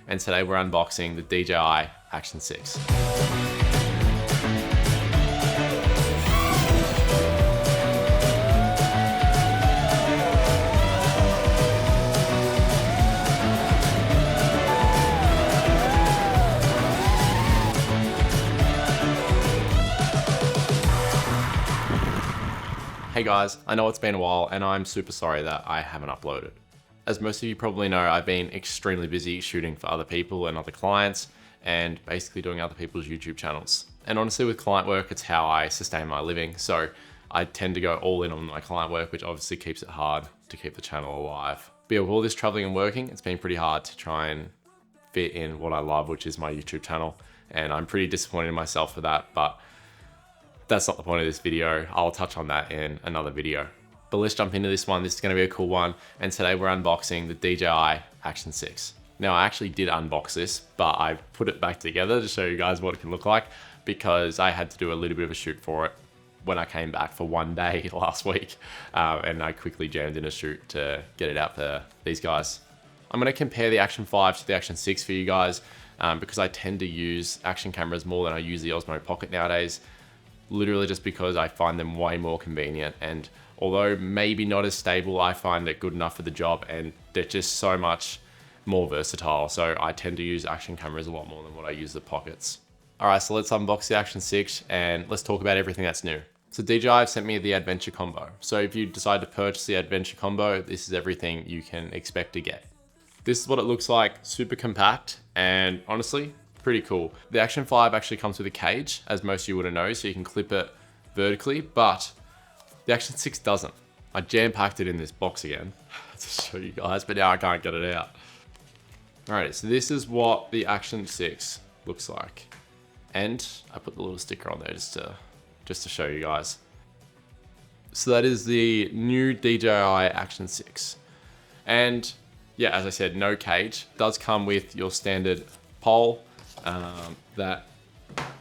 and today we're unboxing the DJI Action 6. Hey guys, I know it's been a while and I'm super sorry that I haven't uploaded. As most of you probably know, I've been extremely busy shooting for other people and other clients and basically doing other people's YouTube channels. And honestly with client work, it's how I sustain my living. So I tend to go all in on my client work, which obviously keeps it hard to keep the channel alive. But yeah, with all this traveling and working, it's been pretty hard to try and fit in what I love, which is my YouTube channel. And I'm pretty disappointed in myself for that, but that's not the point of this video. I'll touch on that in another video. But let's jump into this one. This is gonna be a cool one. And today we're unboxing the DJI Action 6. Now I actually did unbox this, but I put it back together to show you guys what it can look like because I had to do a little bit of a shoot for it when I came back for one day last week. And I quickly jammed in a shoot to get it out for these guys. I'm gonna compare the Action 5 to the Action 6 for you guys because I tend to use action cameras more than I use the Osmo Pocket nowadays. Literally just because I find them way more convenient, and although maybe not as stable, I find it good enough for the job and they're just so much more versatile. So I tend to use action cameras a lot more than what I use the Pockets. All right, so let's unbox the Action 6 and let's talk about everything that's new. So DJI have sent me the Adventure Combo. So if you decide to purchase the Adventure Combo, this is everything you can expect to get. This is what it looks like, super compact and honestly, pretty cool. The Action 5 actually comes with a cage, as most of you would know, so you can clip it vertically, but the Action 6 doesn't. I jam-packed it in this box again to show you guys, but now I can't get it out. Alright, so this is what the Action 6 looks like. And I put the little sticker on there just to show you guys. So that is the new DJI Action 6. And yeah, as I said, no cage. It does come with your standard pole, that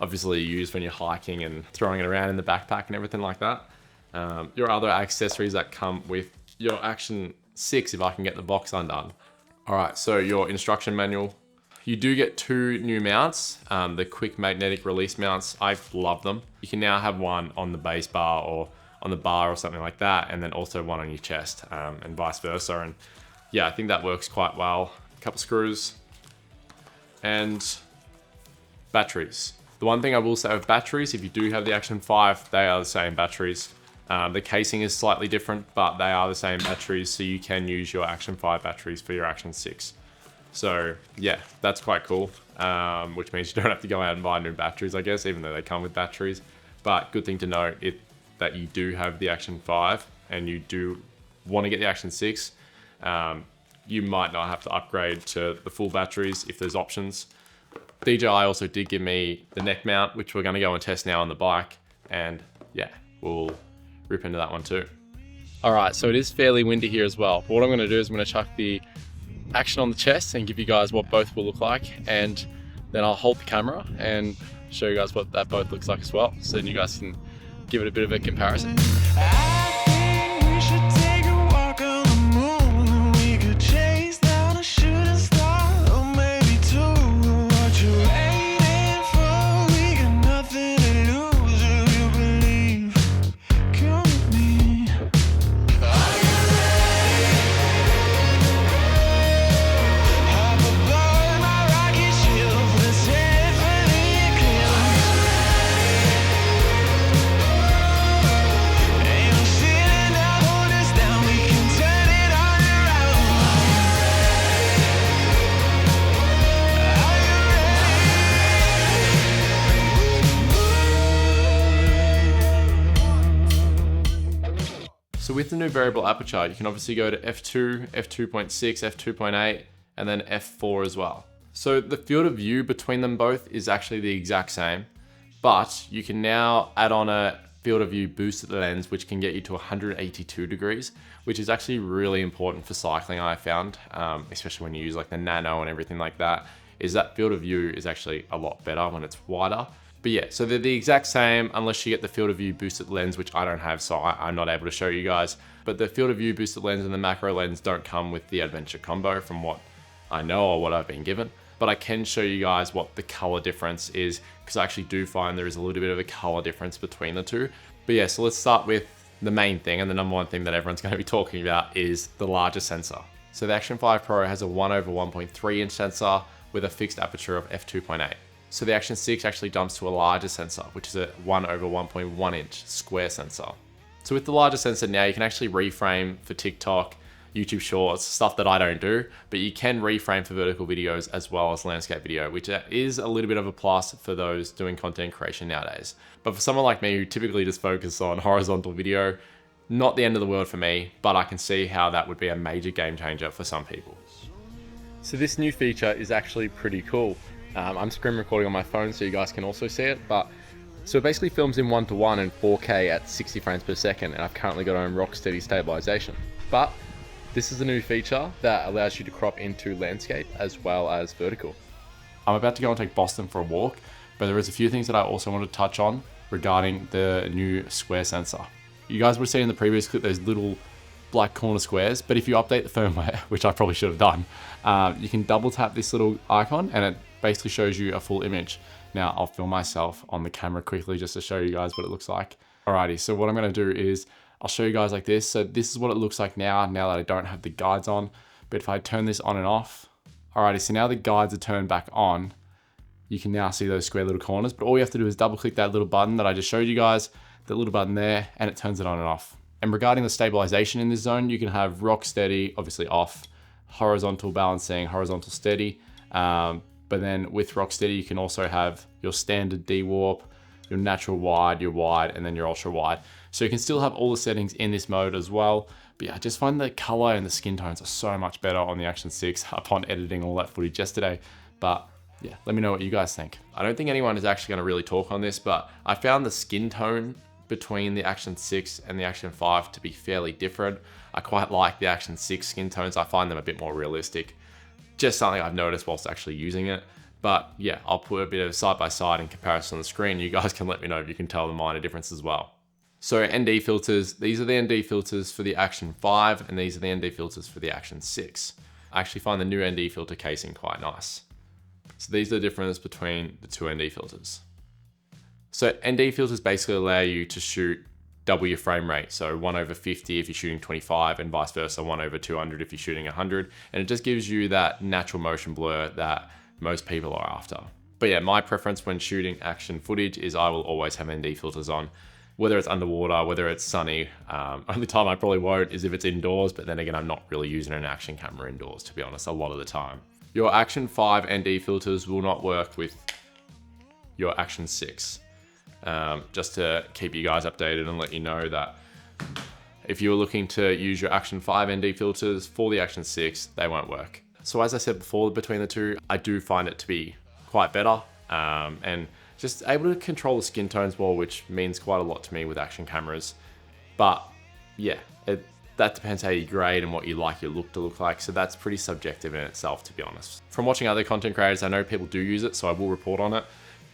obviously you use when you're hiking and throwing it around in the backpack and everything like that. Your other accessories that come with your Action 6, if I can get the box undone. All right, so your instruction manual. You do get two new mounts, the quick magnetic release mounts. I love them. You can now have one on the base bar or on the bar or something like that, and then also one on your chest, and vice versa. And yeah, I think that works quite well. A couple screws and batteries. The one thing I will say with batteries, if you do have the Action 5, they are the same batteries. The casing is slightly different, but they are the same batteries, so you can use your Action 5 batteries for your Action 6. So yeah, that's quite cool, which means you don't have to go out and buy new batteries, I guess, even though they come with batteries. But good thing to note that you do have the Action 5 and you do want to get the Action 6. You might not have to upgrade to the full batteries if there's options. DJI also did give me the neck mount, which we're gonna go and test now on the bike. And yeah, we'll rip into that one too. All right, so it is fairly windy here as well. But what I'm gonna do is I'm gonna chuck the Action on the chest and give you guys what both will look like. And then I'll hold the camera and show you guys what that both looks like as well. So then you guys can give it a bit of a comparison. So with the new variable aperture, you can obviously go to f2, f2.6, f2.8, and then f4 as well. So the field of view between them both is actually the exact same, but you can now add on a field of view boosted lens, which can get you to 182 degrees, which is actually really important for cycling, I found, especially when you use like the Nano and everything like that, is that field of view is actually a lot better when it's wider. But yeah, so they're the exact same unless you get the field of view boosted lens, which I don't have, so I'm not able to show you guys. But the field of view boosted lens and the macro lens don't come with the Adventure Combo from what I know or what I've been given. but I can show you guys what the color difference is, because I actually do find there is a little bit of a color difference between the two. But yeah, so let's start with the main thing, and the number one thing that everyone's going to be talking about is the larger sensor. So the Action 5 Pro has a 1/1.3 inch sensor with a fixed aperture of f2.8. So the Action 6 actually jumps to a larger sensor, which is a 1/1.1 inch square sensor. So with the larger sensor now, you can actually reframe for TikTok, YouTube Shorts, stuff that I don't do, but you can reframe for vertical videos as well as landscape video, which is a little bit of a plus for those doing content creation nowadays. But for someone like me who typically just focus on horizontal video, not the end of the world for me, but I can see how that would be a major game changer for some people. So this new feature is actually pretty cool. I'm screen recording on my phone so you guys can also see it, but so it basically films in 1:1 and 4K at 60 frames per second, and I've currently got it on rock steady stabilization. But this is a new feature that allows you to crop into landscape as well as vertical. I'm about to go and take Boston for a walk, but there is a few things that I also want to touch on regarding the new square sensor. You guys would have seen in the previous clip those little black corner squares, but if you update the firmware, which I probably should have done, you can double tap this little icon and it basically shows you a full image. Now I'll film myself on the camera quickly just to show you guys what it looks like. Alrighty, so what I'm gonna do is I'll show you guys like this. So this is what it looks like now that I don't have the guides on. But if I turn this on and off, alrighty, so now the guides are turned back on. You can now see those square little corners, but all you have to do is double click that little button that I just showed you guys, that little button there, and it turns it on and off. And regarding the stabilization in this zone, you can have rock steady, obviously off, horizontal balancing, horizontal steady. But then with rock steady, you can also have your standard D-warp, your natural wide, your wide, and then your ultra wide. So you can still have all the settings in this mode as well. But yeah, I just find the color and the skin tones are so much better on the Action 6 upon editing all that footage yesterday. But yeah, let me know what you guys think. I don't think anyone is actually gonna really talk on this, but I found the skin tone between the Action 6 and the Action 5 to be fairly different. I quite like the Action 6 skin tones. I find them a bit more realistic. Just something I've noticed whilst actually using it. But yeah, I'll put a bit of side by side in comparison on the screen. You guys can let me know if you can tell the minor difference as well. So ND filters, these are the ND filters for the Action 5 and these are the ND filters for the Action 6. I actually find the new ND filter casing quite nice. So these are the difference between the two ND filters. So ND filters basically allow you to shoot double your frame rate. So 1/50 if you're shooting 25 and vice versa, 1/200 if you're shooting 100. And it just gives you that natural motion blur that most people are after. But yeah, my preference when shooting action footage is I will always have ND filters on, whether it's underwater, whether it's sunny. Only time I probably won't is if it's indoors, but then again, I'm not really using an action camera indoors, to be honest, a lot of the time. Your Action 5 ND filters will not work with your Action 6. Just to keep you guys updated and let you know that if you're looking to use your Action 5 ND filters for the Action 6, they won't work. So as I said before, between the two, I do find it to be quite better and just able to control the skin tones more, which means quite a lot to me with action cameras. But yeah, that depends how you grade and what you like your look to look like. So that's pretty subjective in itself, to be honest. From watching other content creators, I know people do use it, so I will report on it.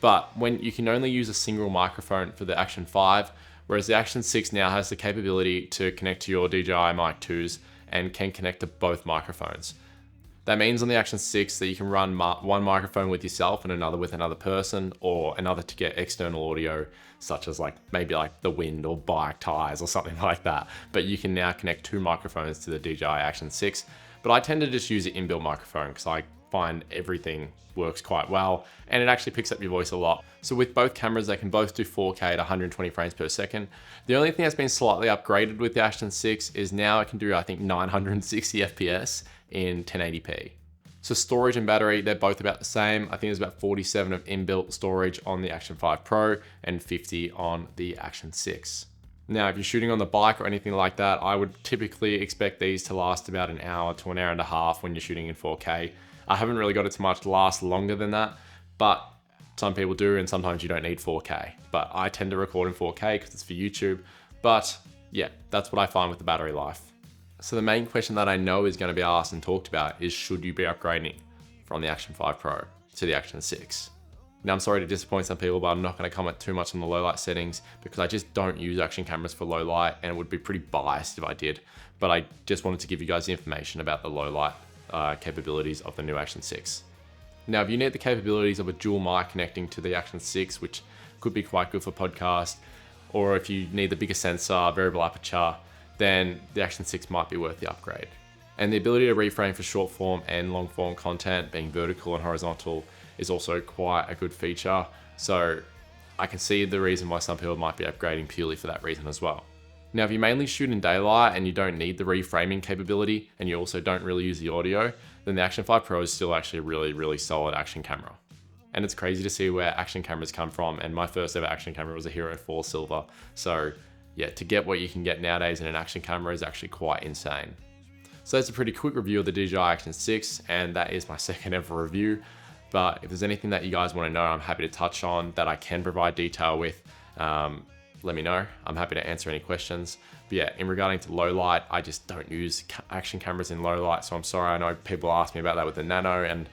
But when you can only use a single microphone for the Action 5, whereas the Action 6 now has the capability to connect to your DJI Mic 2s and can connect to both microphones. That means on the Action 6 that you can run one microphone with yourself and another with another person, or another to get external audio, such as maybe the wind or bike tires or something like that. But you can now connect two microphones to the DJI Action 6. But I tend to just use the inbuilt microphone because I find everything works quite well and it actually picks up your voice a lot. So with both cameras, they can both do 4K at 120 frames per second. The only thing that's been slightly upgraded with the Action 6 is now it can do, I think, 960 FPS in 1080p. So storage and battery, they're both about the same. I think there's about 47 of inbuilt storage on the Action 5 Pro and 50 on the Action 6. Now, if you're shooting on the bike or anything like that, I would typically expect these to last about an hour to an hour and a half when you're shooting in 4K. I haven't really got it to much last longer than that, but some people do, and sometimes you don't need 4K. But I tend to record in 4K because it's for YouTube. But yeah, that's what I find with the battery life. So the main question that I know is going to be asked and talked about is, should you be upgrading from the Action 5 Pro to the Action 6? Now, I'm sorry to disappoint some people, but I'm not going to comment too much on the low light settings because I just don't use action cameras for low light, and it would be pretty biased if I did. But I just wanted to give you guys the information about the low light capabilities of the new Action 6. Now, if you need the capabilities of a dual mic connecting to the Action 6, which could be quite good for podcast, or if you need the bigger sensor, variable aperture, then the Action 6 might be worth the upgrade. And the ability to reframe for short form and long form content, being vertical and horizontal, is also quite a good feature. So I can see the reason why some people might be upgrading purely for that reason as well. Now, if you mainly shoot in daylight and you don't need the reframing capability, and you also don't really use the audio, then the Action 5 Pro is still actually a really, really solid action camera. And it's crazy to see where action cameras come from. And my first ever action camera was a Hero 4 Silver. So yeah, to get what you can get nowadays in an action camera is actually quite insane. So that's a pretty quick review of the DJI Action 6, and that is my second ever review. But if there's anything that you guys want to know, I'm happy to touch on that I can provide detail with. Let me know. I'm happy to answer any questions. But yeah, in regarding to low light, I just don't use action cameras in low light. So I'm sorry, I know people ask me about that with the Nano, and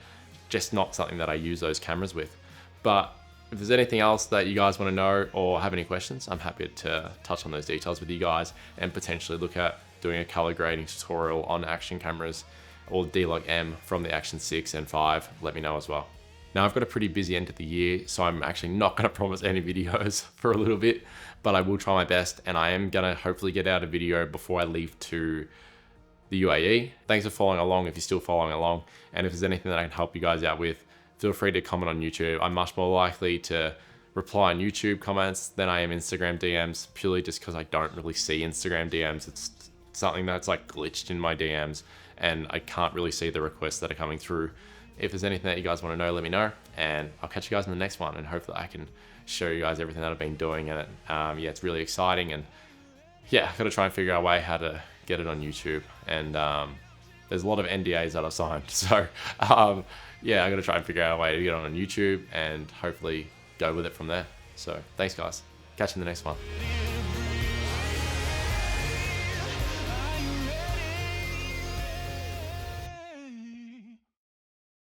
just not something that I use those cameras with. But if there's anything else that you guys want to know or have any questions, I'm happy to touch on those details with you guys and potentially look at doing a color grading tutorial on action cameras or D-Log M from the Action 6 and 5. Let me know as well. Now, I've got a pretty busy end of the year, so I'm actually not going to promise any videos for a little bit, but I will try my best, and I am going to hopefully get out a video before I leave to the UAE. Thanks for following along if you're still following along, and if there's anything that I can help you guys out with, feel free to comment on YouTube. I'm much more likely to reply on YouTube comments than I am Instagram DMs, purely just because I don't really see Instagram DMs. It's something that's like glitched in my DMs, and I can't really see the requests that are coming through. If there's anything that you guys want to know, let me know, and I'll catch you guys in the next one, and hopefully I can show you guys everything that I've been doing. And yeah, it's really exciting, and yeah, I've got to try and figure out a way how to get it on YouTube. And there's a lot of NDAs that I've signed, so yeah, I got to try and figure out a way to get on YouTube and hopefully go with it from there. So thanks guys, catch you in the next one.